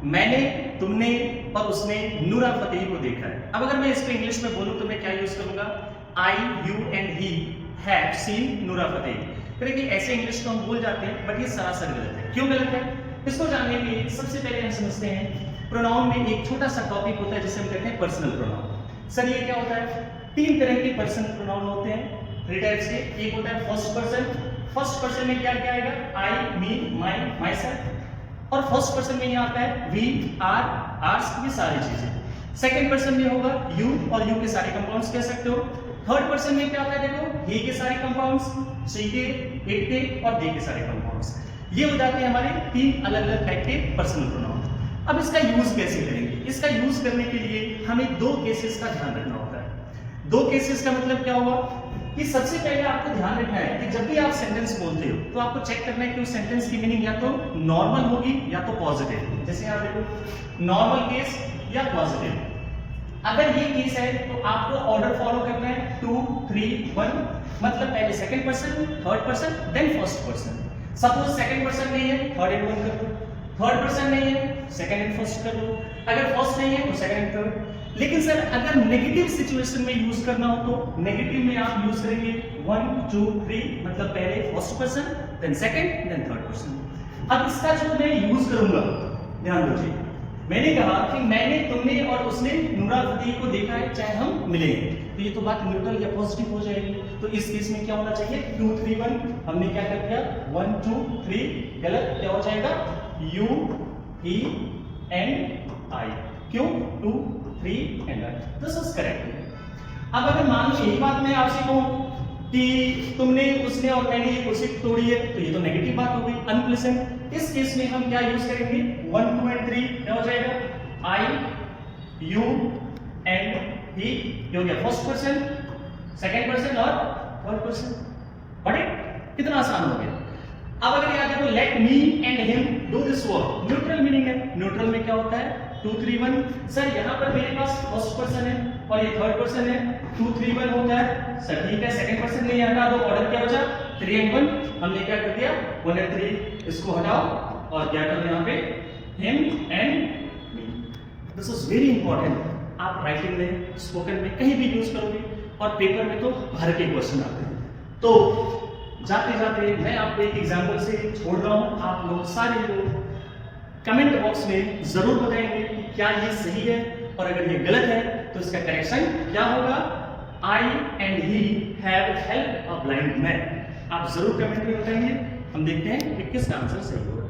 मैंने, तुमने और उसने नूरा फतेही को देखा है। अब अगर मैं इसको इंग्लिश में बोलूं तो मैं क्या यूज करूंगा? I, you and he have seen Nora Fatehi. देखिए ऐसे इंग्लिश तो हम बोल जाते हैं, बट ये सरासर गलत है। क्यों गलत है? इसको जानने के लिए सबसे पहले हम समझते हैं प्रोनाउन में एक छोटा सा टॉपिक होता है जिसे हम कहते हैं पर्सनल प्रोनाउन। सर ये क्या होता है? तीन तरह के पर्सनल प्रोनाउन होते हैं, थ्री टाइप्स के। एक होता है फर्स्ट पर्सन। फर्स्ट पर्सन में क्या क्या आएगा? आई, मी, माई, माई सेल्फ। और फर्स्ट पर्सन में यहाँ आता है वी, आर, आर्स, ये सारी चीजें। सेकंड पर्सन में होगा यू, और यू के सारे कंपाउंड्स कह सकते हो। थर्ड पर्सन में क्या होता है? देखो, ही के सारे कंपाउंड्स, शी के, इट के और दे के सारे कंपाउंड्स। ये हो जाते हैं हमारे तीन अलग अलग टाइप के पर्सनल प्रोनाउन। अब इसका यूज कैसे करेंगे? इसका यूज करने के लिए हमें दो केसेस का ध्यान रखना होता है। दो केसेस का मतलब क्या हुआ कि सबसे पहले आपको ध्यान रखना है कि जब भी आप सेंटेंस बोलते हो तो आपको चेक करना है कि उस सेंटेंस की मीनिंग या तो नॉर्मल होगी या तो पॉजिटिव। जैसे यहाँ देखो, नॉर्मल केस या पॉजिटिव। अगर ये केस है तो आपको ऑर्डर फॉलो करना है 2, 3, 1, मतलब पहले second person, third person, then first person. Suppose second person नहीं है, थर्ड एंड वन कर दो। थर्ड पर्सन नहीं है, सेकंड एंड फर्स्ट कर दो। अगर फर्स्ट नहीं है तो सेकंड एंड थर्ड। लेकिन सर अगर नेगेटिव सिचुएशन में यूज करना हो तो नेगेटिव में आप यूज करेंगे 1, 2, 3, मतलब पहले first person, then second, then third person. अब इसका जो मैं यूज करूंगा, ध्यान दीजिए, मैंने कहा कि मैंने, तुमने और उसने नूरा फतेही को देखा है, चाहे हम मिले हैं, तो ये तो बात न्यूट्रल या पॉजिटिव हो जाएगी। तो इस केस में क्या होना चाहिए? 2, 3, 1। हमने क्या कर दिया? 1, 2, 3। गलत। क्या हो जाएगा? You, he and I. क्यों? 2, 3 and I. This is correct. अब अगर मान लो यही बात मैं आपसे कहूं कि तुमने, उसने और मैंने ये कुर्सी तोड़ी है, तो ये तो नेगेटिव बात हो गई, अनप्लेजेंट। इस केस में हम क्या यूज करेंगे? 1, 2 एंड 3। क्या हो जाएगा? आई, यू एंड ही। ये हो गया फर्स्ट पर्सन, सेकंड पर्सन और थर्ड पर्सन। Got it? कितना आसान हो गया। अब अगर याद देखो, let me and him do this work, neutral meaning है। न्यूट्रल में क्या होता है? 2, 3, 1। सर यहाँ पर मेरे पास फर्स्ट पर्सन है और ये थर्ड पर्सन है, 2, 3, 1 होता है। सर ठीक है, सेकंड पर्सन नहीं हटा दो, ऑर्डर क्या बचा? 3 एंड 1। हमने क्या कर दिया? 1 एंड 3 इसको हटाओ और क्या कर रहे हैं यहाँ पे? Him and me. This is very important. आप राइटिंग में, स्पोकन में कहीं भी यूज करोगे, और पेपर में तो भर के क्वेश्चन आते हैं। तो जाते जाते मैं आपको एक एग्जाम्पल से छोड़ रहा हूं। आप लोग सारे लोग कमेंट बॉक्स में जरूर बताएंगे कि क्या ये सही है, और अगर ये गलत है तो इसका करेक्शन क्या होगा। I and he have helped a blind man. आप जरूर कमेंट में बताएंगे, हम देखते हैं कि किसका आंसर सही होगा।